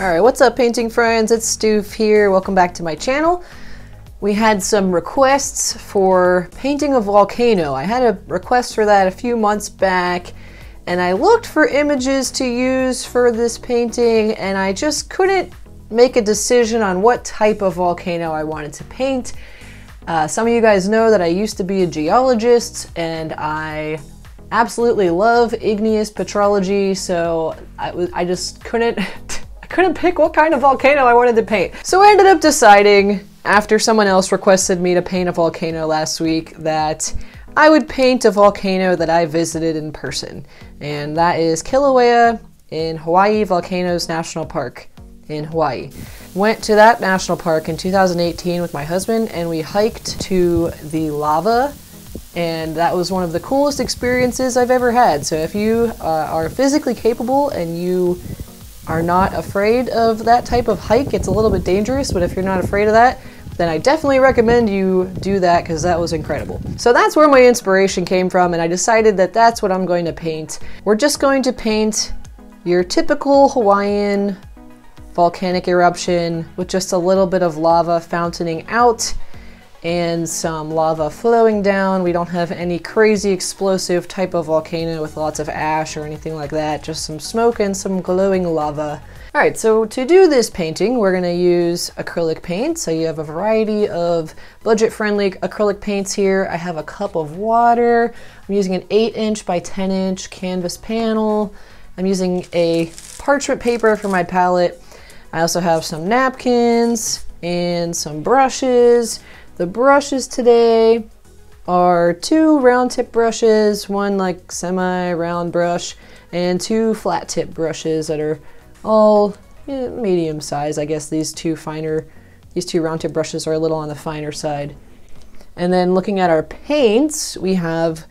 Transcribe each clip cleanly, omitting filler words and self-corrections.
Alright, what's up painting friends? It's Stoof here. Welcome back to my channel. We had some requests for painting a volcano. I had a request for that a few months back and I looked for images to use for this painting and I just couldn't make a decision on what type of volcano I wanted to paint. Some of you guys know that I used to be a geologist and I absolutely love igneous petrology, so I just couldn't pick what kind of volcano I wanted to paint. So I ended up deciding, after someone else requested me to paint a volcano last week, that I would paint a volcano that I visited in person. And that is Kilauea in Hawaii Volcanoes National Park in Hawaii. Went to that national park in 2018 with my husband and we hiked to the lava, and that was one of the coolest experiences I've ever had. So if you are physically capable and you are not afraid of that type of hike, it's a little bit dangerous, but if you're not afraid of that, then I definitely recommend you do that because that was incredible. So that's where my inspiration came from, and I decided that that's what I'm going to paint. We're just going to paint your typical Hawaiian volcanic eruption with just a little bit of lava fountaining out and some lava flowing down. We don't have any crazy explosive type of volcano with lots of ash or anything like that, just some smoke and some glowing lava. Alright, so to do this painting, we're going to use acrylic paint. So you have a variety of budget-friendly acrylic paints here. I have a cup of water. I'm using an 8" by 10" canvas panel. I'm using a parchment paper for my palette. I also have some napkins and some brushes. The brushes today are 2 round tip brushes, one like semi-round brush, and 2 flat tip brushes that are all medium size. I guess these two round tip brushes are a little on the finer side. And then looking at our paints, we have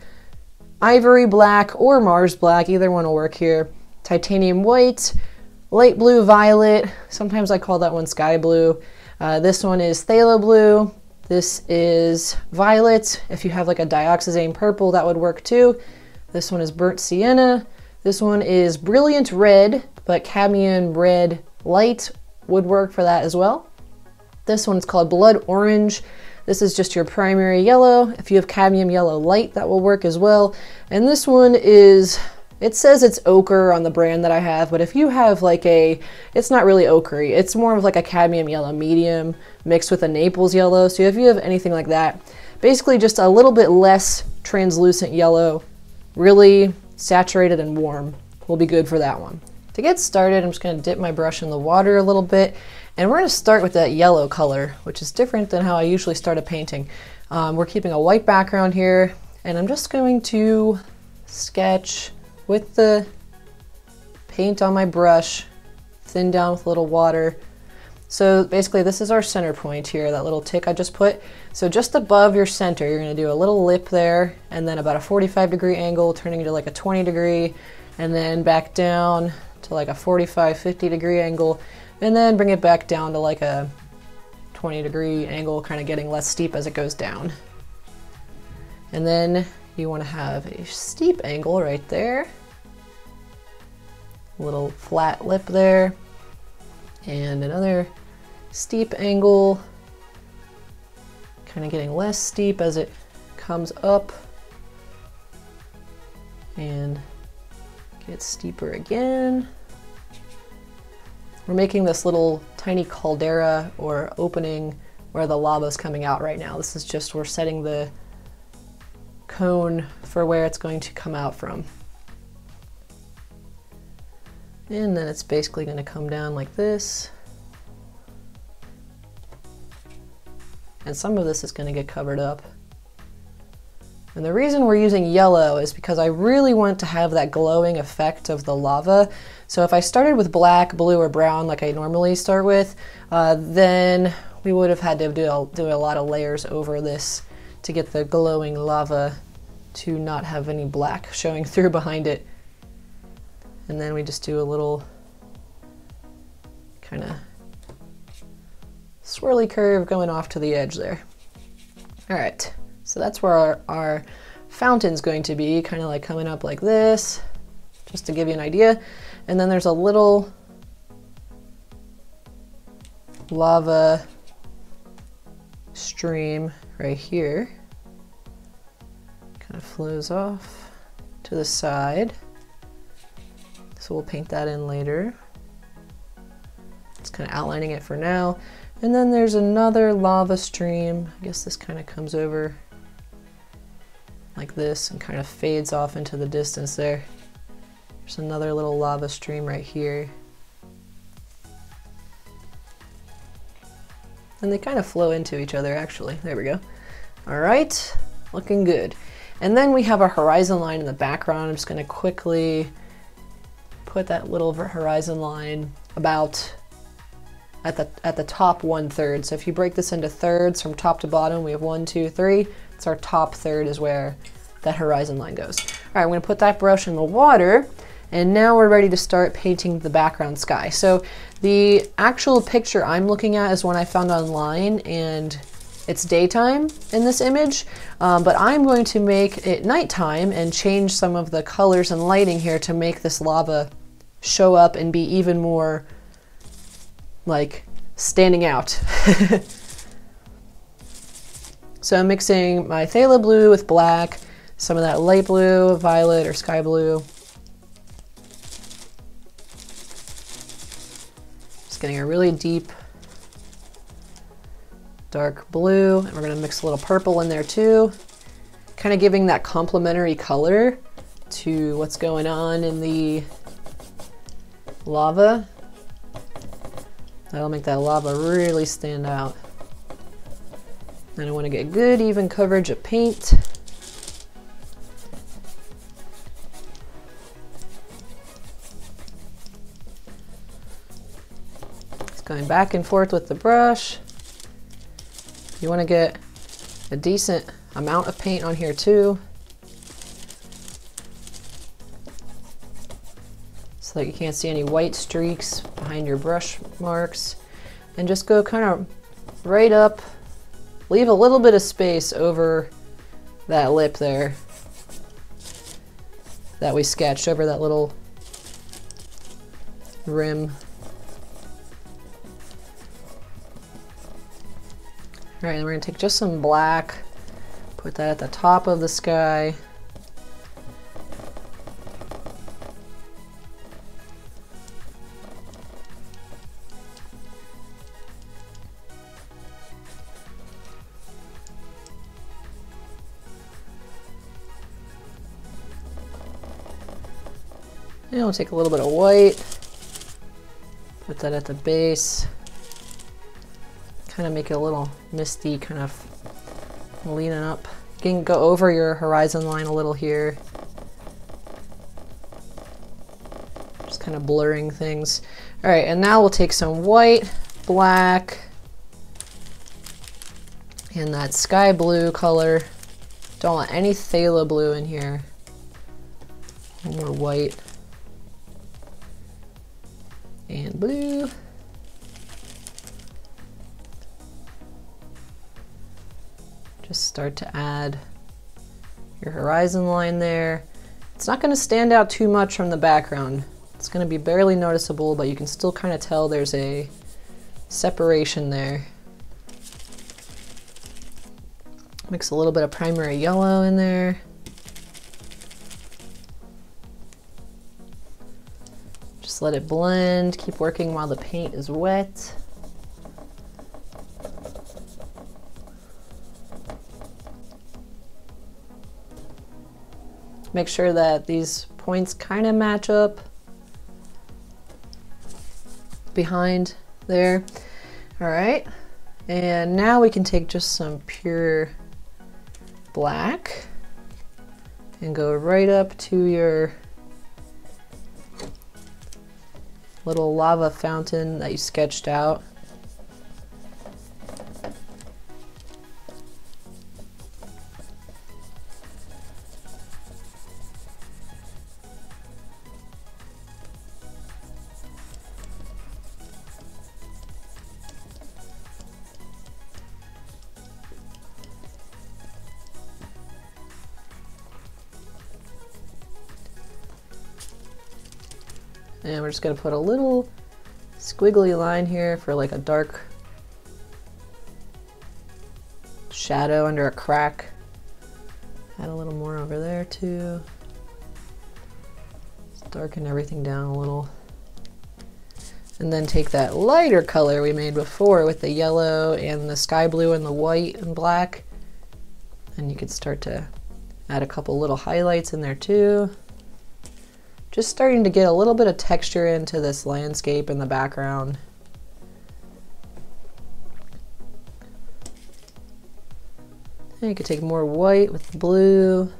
ivory black or Mars black, either one will work here, titanium white, light blue violet, sometimes I call that one sky blue. This one is phthalo blue. This is violet. If you have like a dioxazine purple, that would work too. This one is burnt sienna. This one is brilliant red, but cadmium red light would work for that as well. This one's called blood orange. This is just your primary yellow. If you have cadmium yellow light, that will work as well. And this one is, it says it's ochre on the brand that I have, but if you have like it's not really ochre, it's more of like a cadmium yellow medium mixed with a Naples yellow. So if you have anything like that, basically just a little bit less translucent yellow, really saturated and warm will be good for that one. To get started, I'm just going to dip my brush in the water a little bit, and we're going to start with that yellow color, which is different than how I usually start a painting. We're keeping a white background here, and I'm just going to sketch with the paint on my brush, thin down with a little water. So basically this is our center point here, that little tick I just put. So just above your center, you're going to do a little lip there, and then about a 45-degree angle, turning to like a 20-degree, and then back down to like a 45-50-degree angle, and then bring it back down to like a 20-degree angle, kind of getting less steep as it goes down. And then you want to have a steep angle right there, a little flat lip there, and another steep angle, kind of getting less steep as it comes up, and gets steeper again. We're making this little tiny caldera or opening where the lava is coming out right now. This is just, we're setting the cone for where it's going to come out from. And then it's basically going to come down like this. And some of this is going to get covered up. And the reason we're using yellow is because I really want to have that glowing effect of the lava. So if I started with black, blue, or brown like I normally start with, then we would have had to do a lot of layers over this to get the glowing lava to not have any black showing through behind it. And then we just do a little kind of swirly curve going off to the edge there. All right, so that's where our fountain's going to be, kind of like coming up like this, just to give you an idea. And then there's a little lava stream right here. Kind of flows off to the side. So we'll paint that in later. It's kind of outlining it for now. And then there's another lava stream. I guess this kind of comes over like this and kind of fades off into the distance there. There's another little lava stream right here. And they kind of flow into each other actually. There we go. All right, looking good. And then we have a horizon line in the background. I'm just gonna quickly put that little horizon line about at the top 1/3. So if you break this into thirds from top to bottom, we have 1, 2, 3. It's our top third is where that horizon line goes. All right, I'm gonna put that brush in the water, and now we're ready to start painting the background sky. So the actual picture I'm looking at is one I found online, and it's daytime in this image, but I'm going to make it nighttime and change some of the colors and lighting here to make this lava show up and be even more like standing out. So I'm mixing my phthalo blue with black, some of that light blue, violet or sky blue. Just getting a really deep dark blue, and we're gonna mix a little purple in there too, kind of giving that complementary color to what's going on in the lava. That'll make that lava really stand out. And I want to get good even coverage of paint. Just going back and forth with the brush. You want to get a decent amount of paint on here too, so that you can't see any white streaks behind your brush marks. And just go kind of right up, leave a little bit of space over that lip there that we sketched, over that little rim. All right, and we're gonna take just some black, put that at the top of the sky. And we'll take a little bit of white, put that at the base, kind of make it a little misty, kind of leaning up. You can go over your horizon line a little here. Just kind of blurring things. All right, and now we'll take some white, black, and that sky blue color. Don't want any phthalo blue in here. One more white and blue. Just start to add your horizon line there. It's not going to stand out too much from the background. It's going to be barely noticeable, but you can still kind of tell there's a separation there. Mix a little bit of primary yellow in there. Just let it blend. Keep working while the paint is wet. Make sure that these points kind of match up behind there. All right, and now we can take just some pure black and go right up to your little lava fountain that you sketched out. And we're just going to put a little squiggly line here for like a dark shadow under a crack. Add a little more over there too. Just darken everything down a little. And then take that lighter color we made before with the yellow and the sky blue and the white and black. And you could start to add a couple little highlights in there too. Just starting to get a little bit of texture into this landscape in the background. And you could take more white with the blue.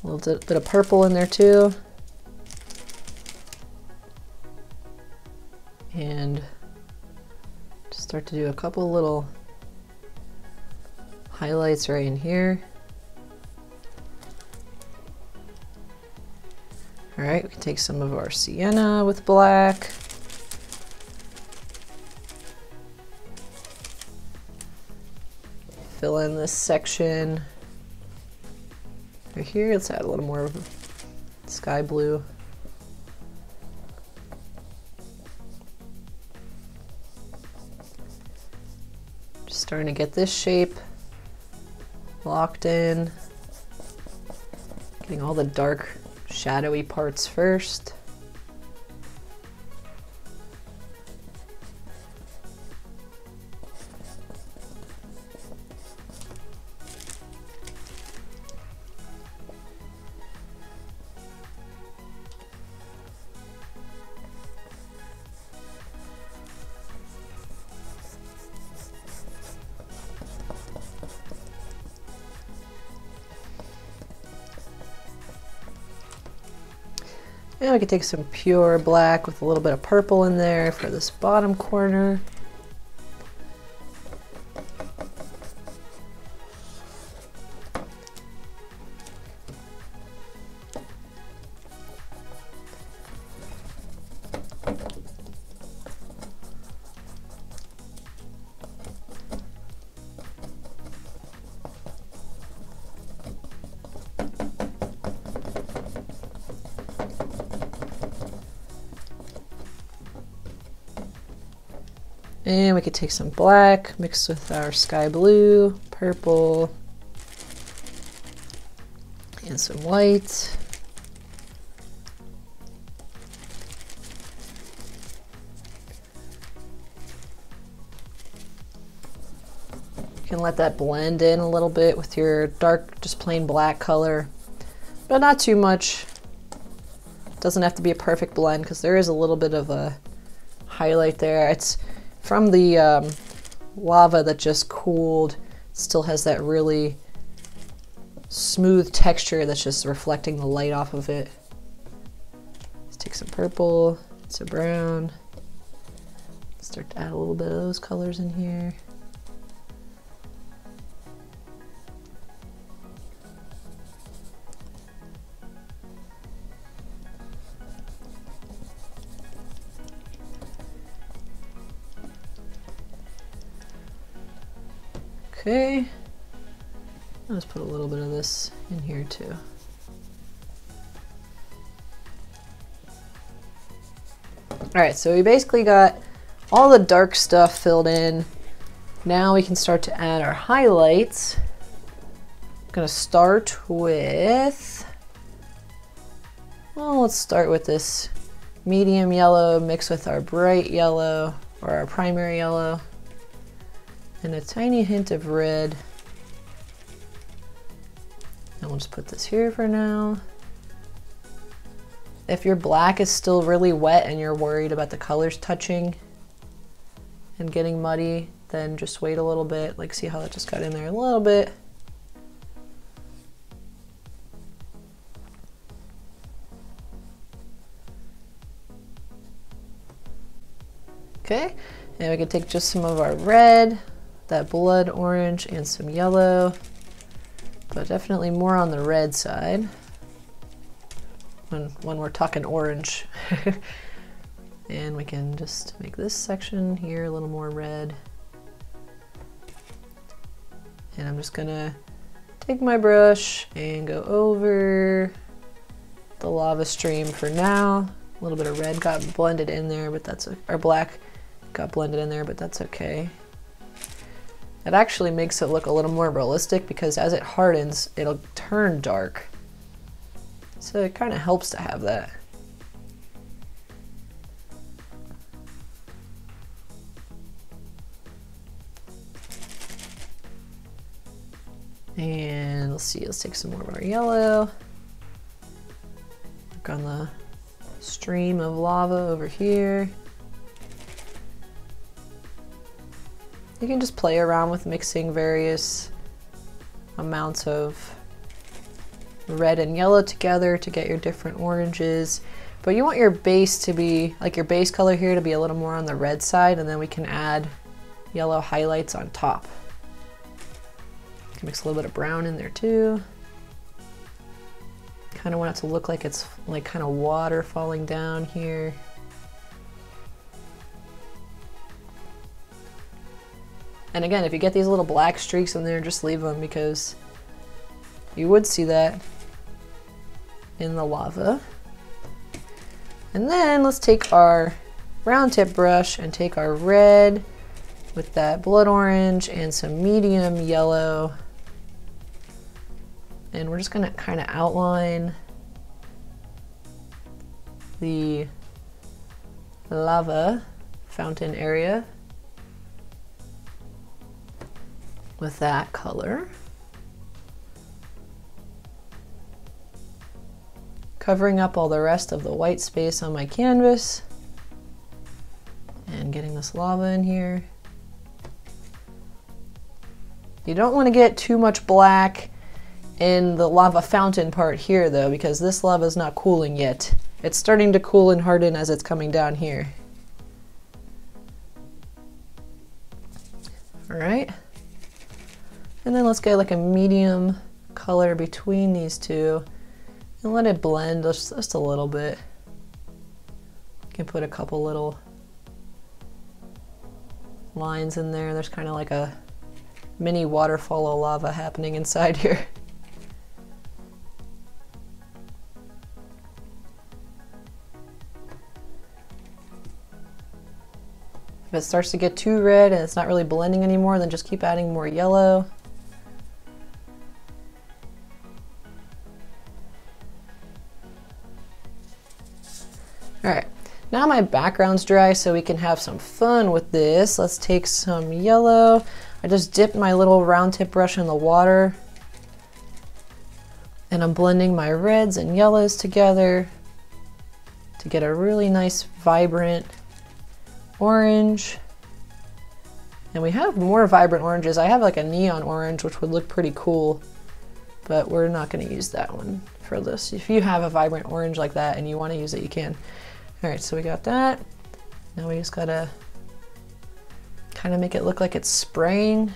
A little bit of purple in there too. And just start to do a couple little highlights right in here. All right, we can take some of our sienna with black. Fill in this section right here. Let's add a little more of sky blue. Starting to get this shape locked in. Getting all the dark, shadowy parts first. And we could take some pure black with a little bit of purple in there for this bottom corner. And we could take some black mixed with our sky blue, purple, and some white. You can let that blend in a little bit with your dark, just plain black color, but not too much. Doesn't have to be a perfect blend because there is a little bit of a highlight there. It's from the lava that just cooled. It still has that really smooth texture that's just reflecting the light off of it. Let's take some purple, some brown. Start to add a little bit of those colors in here. Okay, I'll just put a little bit of this in here too. All right, so we basically got all the dark stuff filled in. Now we can start to add our highlights. I'm gonna start with, well, let's start with this medium yellow mixed with our bright yellow or our primary yellow. And a tiny hint of red. And we'll just put this here for now. If your black is still really wet and you're worried about the colors touching and getting muddy, then just wait a little bit. Like, see how that just got in there a little bit. Okay, and we can take just some of our red, that blood orange, and some yellow, but definitely more on the red side when we're talking orange. And we can just make this section here a little more red. And I'm just gonna take my brush and go over the lava stream for now. A little bit of red got blended in there, but that's, or black got blended in there, but that's okay. It actually makes it look a little more realistic because as it hardens, it'll turn dark. So it kind of helps to have that. And let's see, let's take some more of our yellow. Work on the stream of lava over here. You can just play around with mixing various amounts of red and yellow together to get your different oranges. But you want your base to be, like your base color here to be a little more on the red side, and then we can add yellow highlights on top. Mix a little bit of brown in there too. Kind of want it to look like it's like kind of water falling down here. And again, if you get these little black streaks in there, just leave them because you would see that in the lava. And then let's take our round tip brush and take our red with that blood orange and some medium yellow. And we're just gonna kind of outline the lava fountain area with that color. Covering up all the rest of the white space on my canvas and getting this lava in here. You don't want to get too much black in the lava fountain part here though, because this lava is not cooling yet. It's starting to cool and harden as it's coming down here. All right. And then let's get like a medium color between these two and let it blend just a little bit. You can put a couple little lines in there. There's kind of like a mini waterfall of lava happening inside here. If it starts to get too red and it's not really blending anymore, then just keep adding more yellow. All right, now my background's dry so we can have some fun with this. Let's take some yellow. I just dipped my little round tip brush in the water and I'm blending my reds and yellows together to get a really nice vibrant orange. And we have more vibrant oranges. I have like a neon orange which would look pretty cool, but we're not going to use that one for this. If you have a vibrant orange like that and you want to use it, you can. All right, so we got that. Now we just gotta kind of make it look like it's spraying.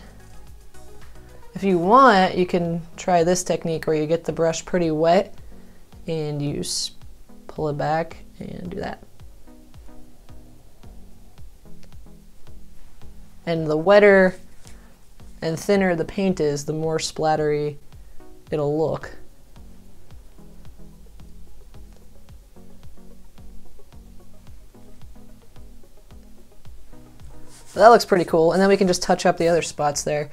If you want, you can try this technique where you get the brush pretty wet and you pull it back and do that. And the wetter and thinner the paint is, the more splattery it'll look. So that looks pretty cool. And then we can just touch up the other spots there.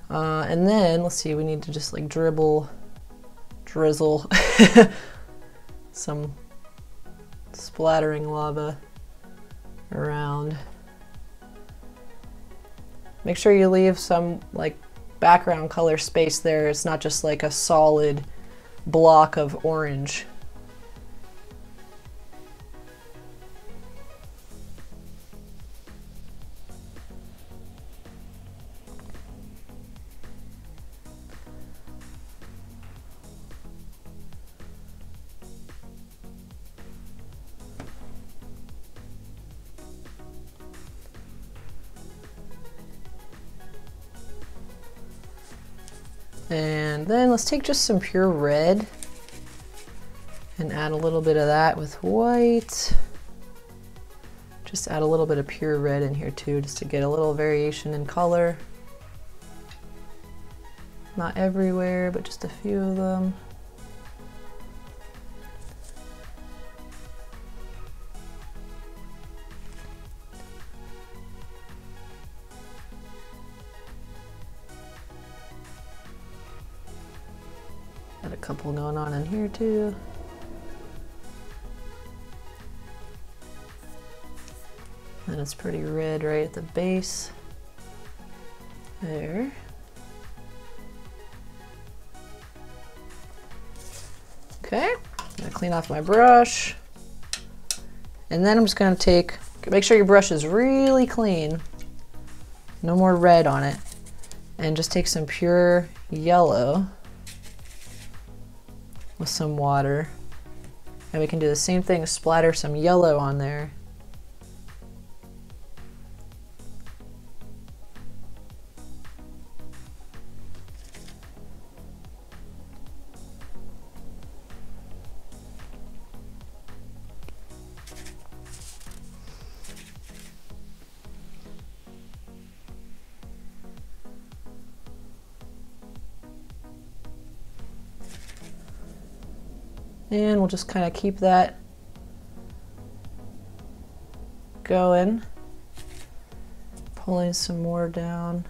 And then, let's see, we need to just like drizzle some splattering lava around. Make sure you leave some like background color space there. It's not just like a solid block of orange. And then let's take just some pure red and add a little bit of that with white. Just add a little bit of pure red in here too, just to get a little variation in color. Not everywhere, but just a few of them. a couple going on in here too. And it's pretty red right at the base. There. Okay, I'm gonna clean off my brush. And then I'm just gonna make sure your brush is really clean. No more red on it. And just take some pure yellow with some water. And we can do the same thing, splatter some yellow on there. And we'll just kind of keep that going. Pulling some more down.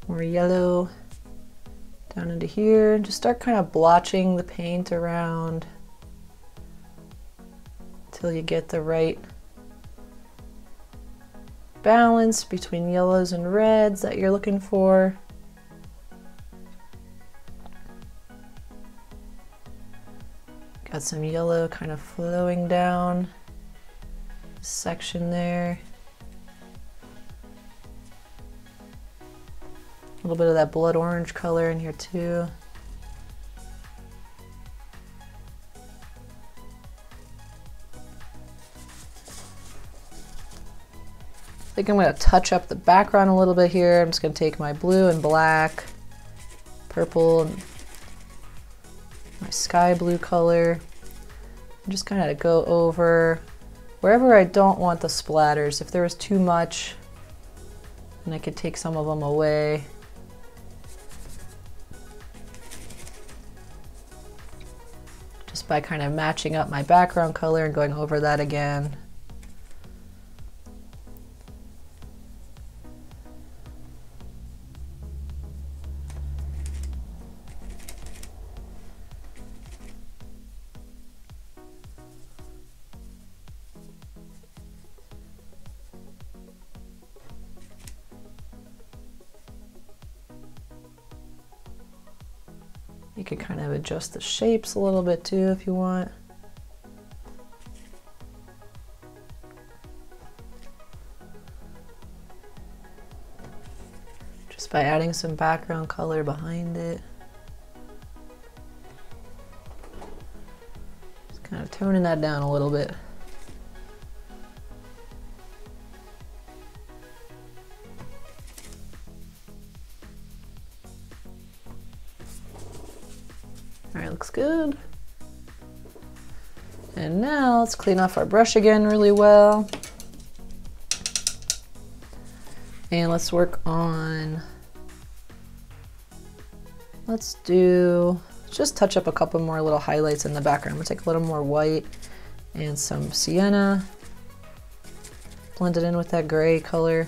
More yellow down into here. Just start kind of blotching the paint around until you get the right balance between yellows and reds that you're looking for. Got some yellow kind of flowing down this section there. A little bit of that blood orange color in here too. I think I'm going to touch up the background a little bit here. I'm just going to take my blue and black, purple, and my sky blue color, and just kind of go over wherever I don't want the splatters. If there was too much, then I could take some of them away. Just by kind of matching up my background color and going over that again. You can kind of adjust the shapes a little bit too if you want. Just by adding some background color behind it. Just kind of toning that down a little bit. Alright, looks good. And now let's clean off our brush again really well. And let's work on, let's just touch up a couple more little highlights in the background. We'll take a little more white and some sienna. Blend it in with that gray color.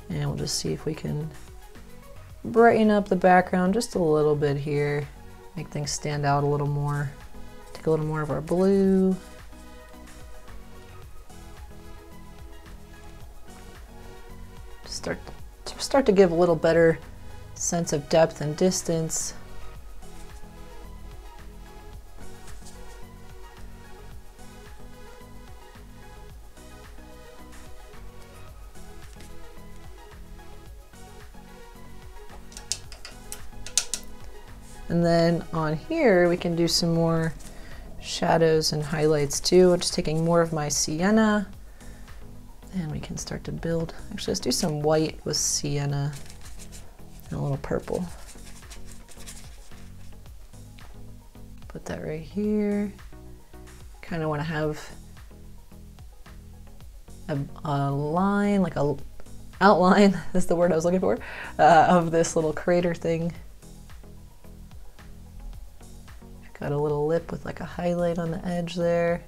And we'll just see if we can brighten up the background just a little bit here. Make things stand out a little more. Take a little more of our blue. Start to give a little better sense of depth and distance. And then on here, we can do some more shadows and highlights too. Just taking more of my sienna, and we can start to build. Actually, let's do some white with sienna and a little purple. Put that right here. Kind of want to have a line, like a outline, is the word I was looking for, of this little crater thing. Got a little lip with like a highlight on the edge there.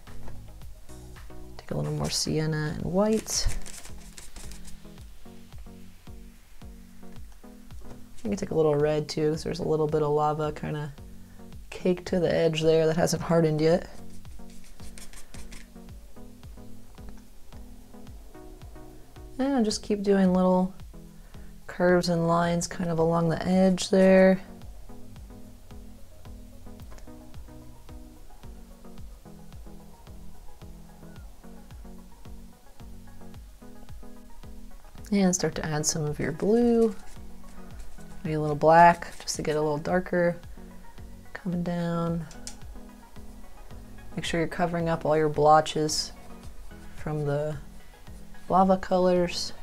Take a little more sienna and white. You can take a little red too, because there's a little bit of lava kind of caked to the edge there that hasn't hardened yet. And just keep doing little curves and lines kind of along the edge there. And start to add some of your blue, maybe a little black, just to get a little darker coming down. Make sure you're covering up all your blotches from the lava colors.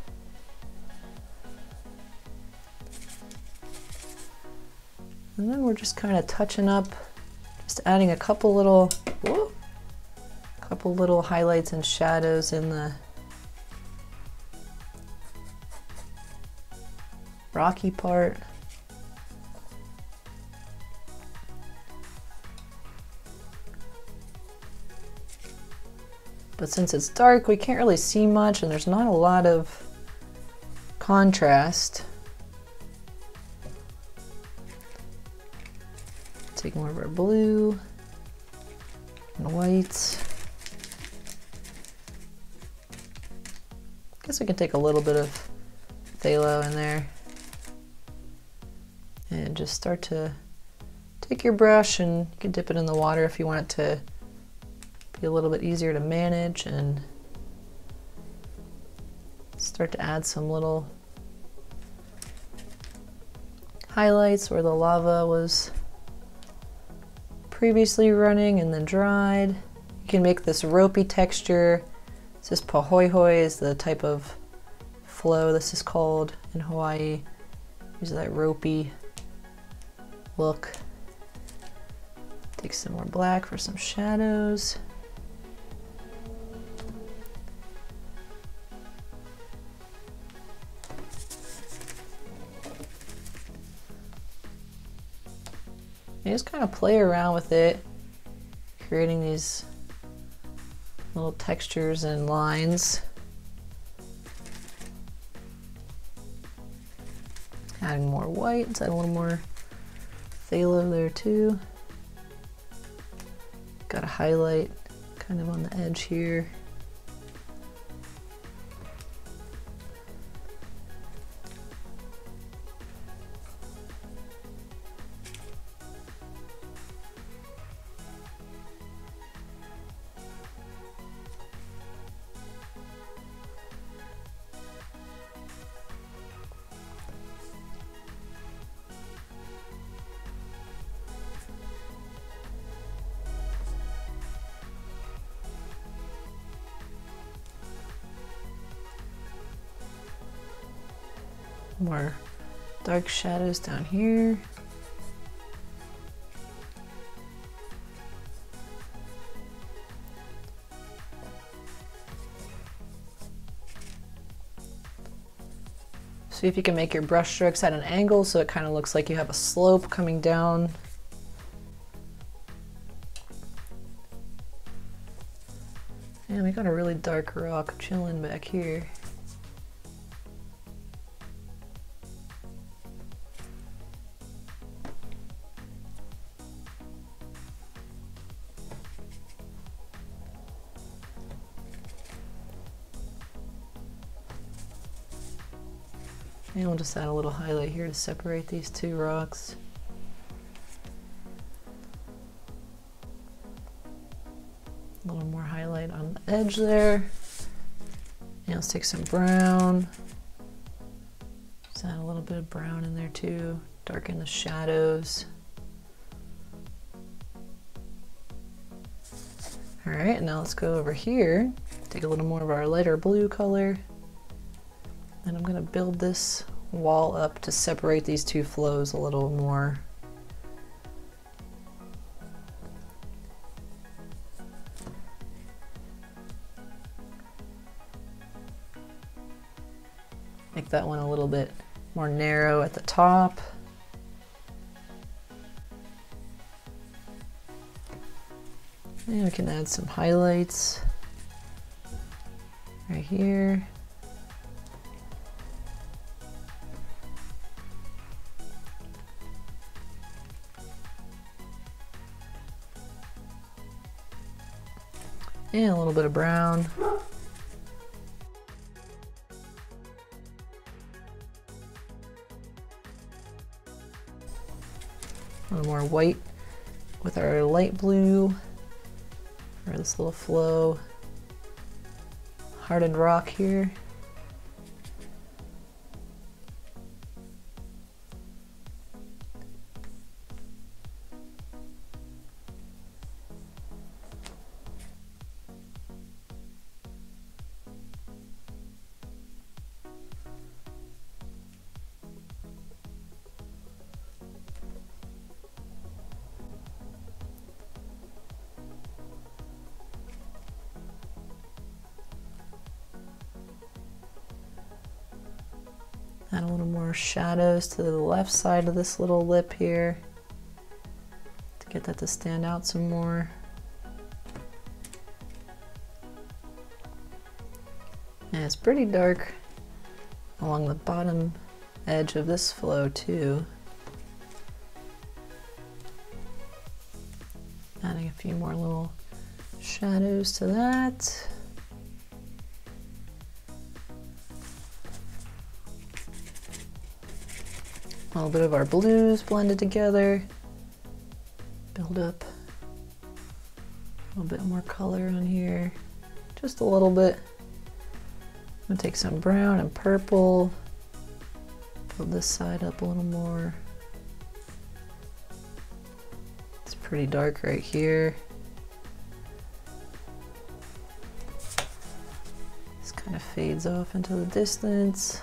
And then we're just kind of touching up, just adding a couple little highlights and shadows in the rocky part. But since it's dark, we can't really see much, and there's not a lot of contrast. Take more of our blue and white. Guess we can take a little bit of phthalo in there. And just start to take your brush, and you can dip it in the water if you want it to be a little bit easier to manage, and start to add some little highlights where the lava was previously running and then dried. You can make this ropey texture. This is pahoehoe is the type of flow this is called in Hawaii. Use that ropey look. Take some more black for some shadows. And just kind of play around with it, creating these little textures and lines. Adding more white, let's add a little more phthalo there too. Got a highlight kind of on the edge here. More dark shadows down here. See if you can make your brush strokes at an angle so it kind of looks like you have a slope coming down. And we got a really dark rock chilling back here. And we'll just add a little highlight here to separate these two rocks. A little more highlight on the edge there. And let's take some brown. Just add a little bit of brown in there too. Darken the shadows. All right, now let's go over here. Take a little more of our lighter blue color. And I'm gonna build this wall up to separate these two flows a little more. Make that one a little bit more narrow at the top. And we can add some highlights right here. And a little bit of brown. A little more white with our light blue for this little flow. Hardened rock here. Add a little more shadows to the left side of this little lip here to get that to stand out some more. And it's pretty dark along the bottom edge of this flow too. Adding a few more little shadows to that. A little bit of our blues blended together. Build up a little bit more color on here. Just a little bit. I'm gonna take some brown and purple. Build this side up a little more. It's pretty dark right here. This kind of fades off into the distance.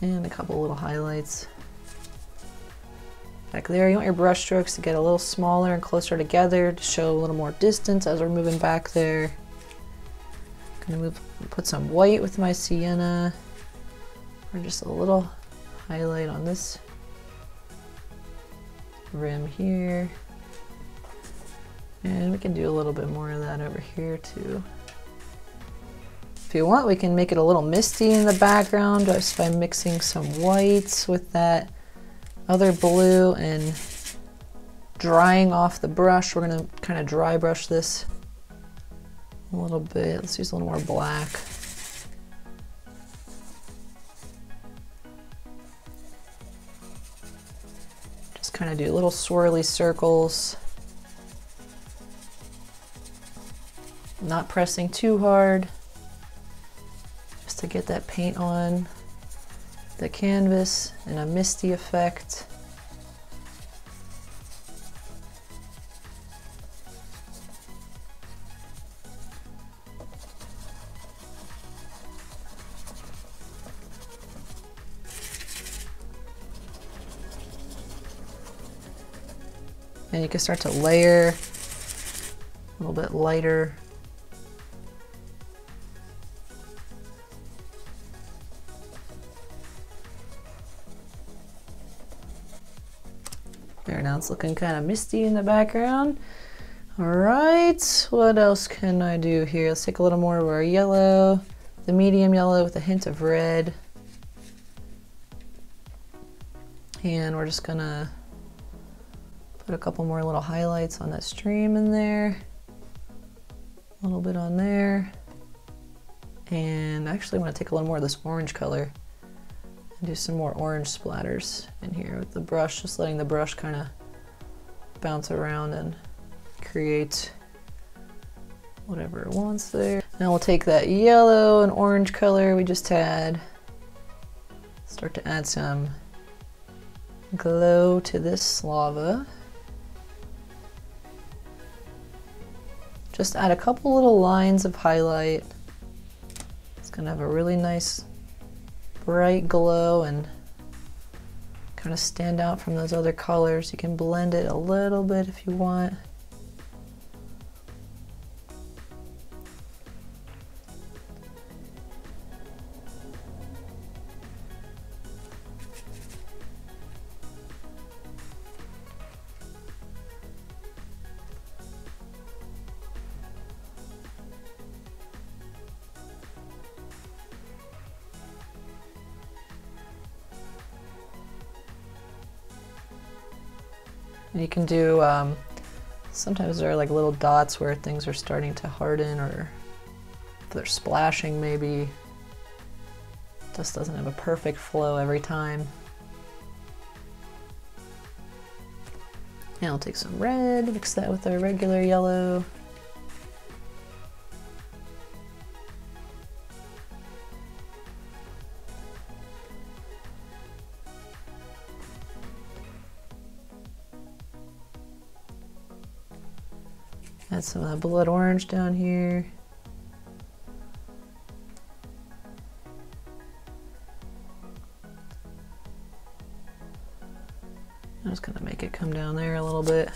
And a couple little highlights. Back there, you want your brush strokes to get a little smaller and closer together to show a little more distance as we're moving back there. Gonna put some white with my sienna, or just a little highlight on this rim here. And we can do a little bit more of that over here too. If you want, we can make it a little misty in the background just by mixing some whites with that other blue and drying off the brush. We're gonna kind of dry brush this a little bit. Let's use a little more black. Just kind of do little swirly circles. Not pressing too hard, just to get that paint on the canvas in a misty effect. And you can start to layer a little bit lighter. There, now it's looking kind of misty in the background. All right, what else can I do here? Let's take a little more of our yellow, the medium yellow with a hint of red. And we're just gonna put a couple more little highlights on that stream in there. A little bit on there. And actually I'm gonna take a little more of this orange color and do some more orange splatters in here with the brush, just letting the brush kind of bounce around and create whatever it wants there. Now we'll take that yellow and orange color we just had, start to add some glow to this lava. Just add a couple little lines of highlight. It's gonna have a really nice bright glow and kind of stand out from those other colors. You can blend it a little bit if you want. And you can do, sometimes there are like little dots where things are starting to harden, or if they're splashing maybe. Just doesn't have a perfect flow every time. Now I'll take some red, mix that with our regular yellow. Add some of that blood orange down here. I'm just gonna make it come down there a little bit.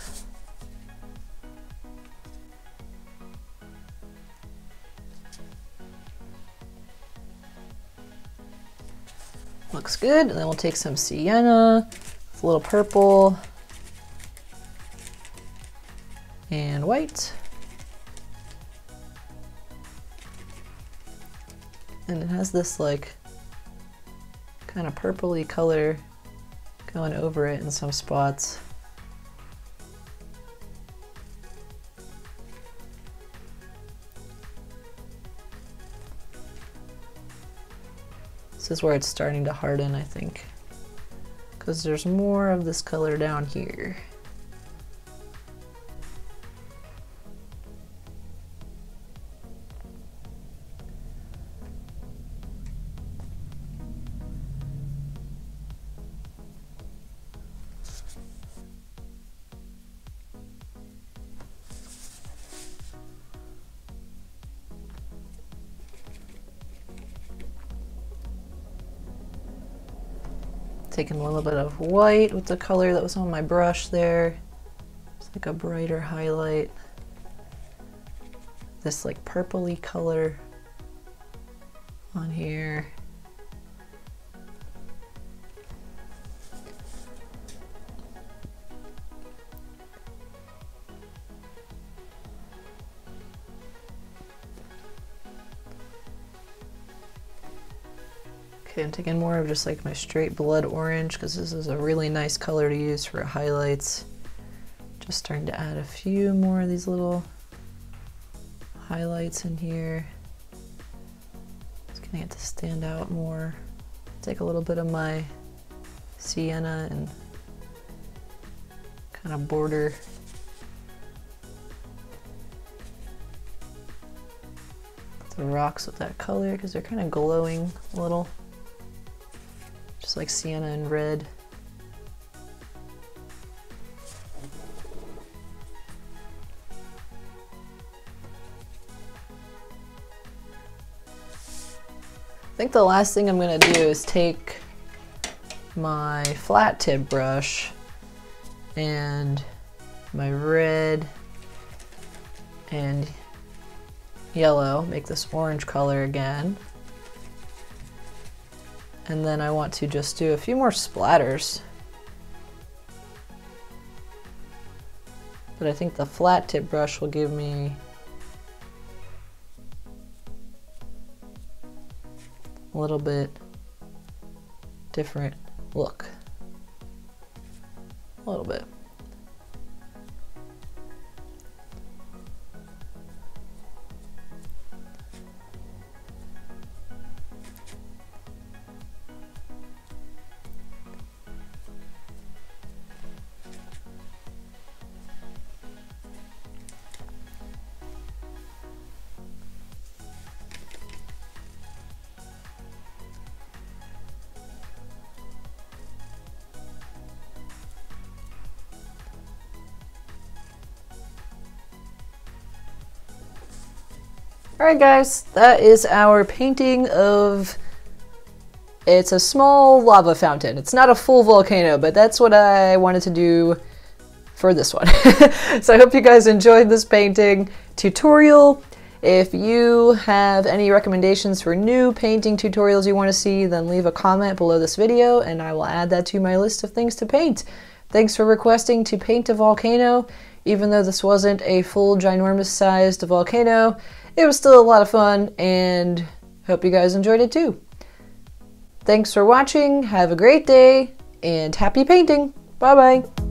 Looks good. And then we'll take some sienna, a little purple, and white. And it has this like kind of purpley color going over it in some spots. This is where it's starting to harden, I think, because there's more of this color down here. Taking a little bit of white with the color that was on my brush there. It's like a brighter highlight. This like purpley color on here. Okay, I'm taking more of just like my straight blood orange because this is a really nice color to use for highlights. Just starting to add a few more of these little highlights in here. Just getting it to stand out more. Take a little bit of my sienna and kind of border the rocks with that color because they're kind of glowing a little. Just like sienna and red. I think the last thing I'm going to do is take my flat tip brush and my red and yellow, make this orange color again. And then I want to just do a few more splatters. But I think the flat tip brush will give me a little bit different look. A little bit. Alright guys, that is our painting of, it's a small lava fountain. It's not a full volcano, but that's what I wanted to do for this one. So I hope you guys enjoyed this painting tutorial. If you have any recommendations for new painting tutorials you want to see, then leave a comment below this video and I will add that to my list of things to paint. Thanks for requesting to paint a volcano. Even though this wasn't a full ginormous sized volcano, it was still a lot of fun and hope you guys enjoyed it too. Thanks for watching, have a great day, and happy painting! Bye bye!